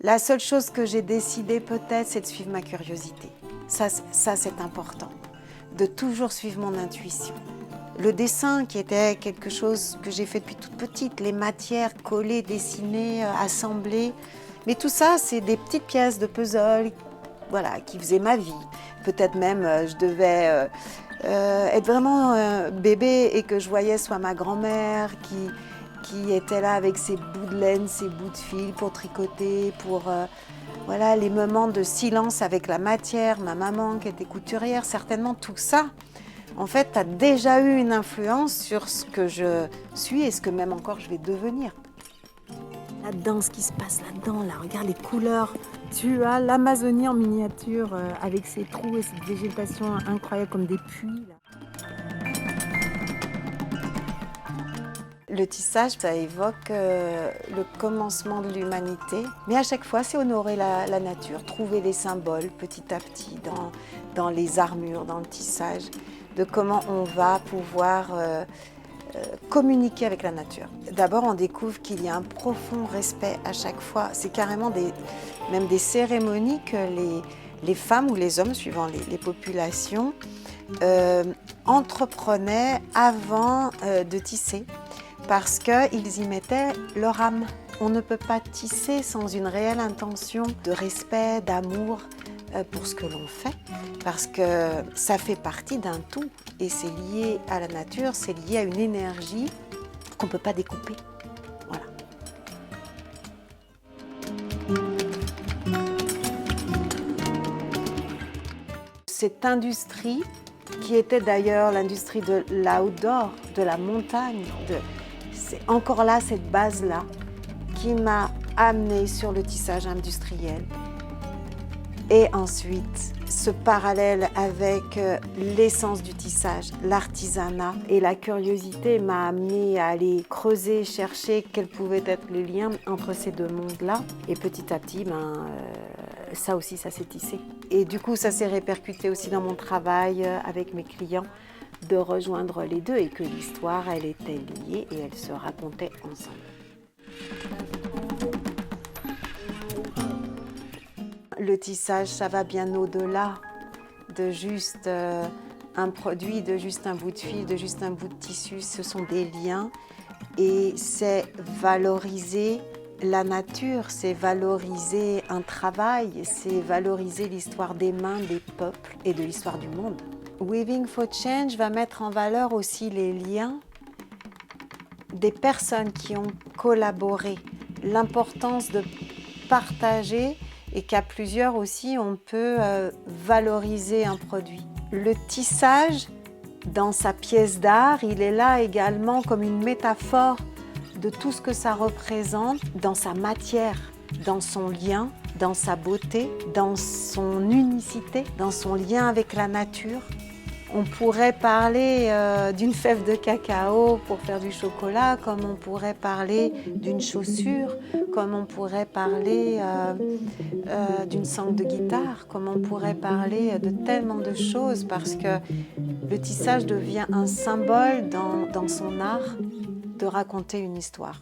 La seule chose que j'ai décidé peut-être, c'est de suivre ma curiosité. Ça c'est important, de toujours suivre mon intuition. Le dessin qui était quelque chose que j'ai fait depuis toute petite, les matières collées, dessinées, assemblées. Mais tout ça, c'est des petites pièces de puzzle, voilà, qui faisaient ma vie. Peut-être même je devais être vraiment bébé et que je voyais soit ma grand-mère qui était là avec ses bouts de laine, ses bouts de fil pour tricoter, pour voilà, les moments de silence avec la matière, ma maman qui était couturière, certainement tout ça. En fait, a déjà eu une influence sur ce que je suis et ce que même encore je vais devenir. Là-dedans, ce qui se passe là-dedans, là, regarde les couleurs. Tu as l'Amazonie en miniature avec ses trous et cette végétation incroyable comme des puits. Là. Le tissage, ça évoque le commencement de l'humanité, mais à chaque fois, c'est honorer la nature, trouver les symboles petit à petit dans les armures, dans le tissage, de comment on va pouvoir communiquer avec la nature. D'abord, on découvre qu'il y a un profond respect à chaque fois. C'est carrément même des cérémonies que les femmes ou les hommes, suivant les populations, entreprenaient avant de tisser. Parce qu'ils y mettaient leur âme. On ne peut pas tisser sans une réelle intention de respect, d'amour pour ce que l'on fait, parce que ça fait partie d'un tout et c'est lié à la nature, c'est lié à une énergie qu'on ne peut pas découper. Voilà. Cette industrie, qui était d'ailleurs l'industrie de l'outdoor, de la montagne, c'est encore là cette base-là qui m'a amenée sur le tissage industriel. Et ensuite, ce parallèle avec l'essence du tissage, l'artisanat et la curiosité m'a amenée à aller creuser, chercher quels pouvaient être les liens entre ces deux mondes-là. Et petit à petit, ça aussi, ça s'est tissé. Et du coup, ça s'est répercuté aussi dans mon travail avec mes clients, de rejoindre les deux et que l'histoire, elle était liée et elle se racontait ensemble. Le tissage, ça va bien au-delà de juste un produit, de juste un bout de fil, de juste un bout de tissu. Ce sont des liens et c'est valoriser la nature, c'est valoriser un travail, c'est valoriser l'histoire des mains, des peuples et de l'histoire du monde. Weaving for Change va mettre en valeur aussi les liens des personnes qui ont collaboré, l'importance de partager et qu'à plusieurs aussi on peut valoriser un produit. Le tissage, dans sa pièce d'art, il est là également comme une métaphore de tout ce que ça représente dans sa matière, dans son lien, dans sa beauté, dans son unicité, dans son lien avec la nature. On pourrait parler d'une fève de cacao pour faire du chocolat, comme on pourrait parler d'une chaussure, comme on pourrait parler d'une sangle de guitare, comme on pourrait parler de tellement de choses, parce que le tissage devient un symbole dans son art de raconter une histoire.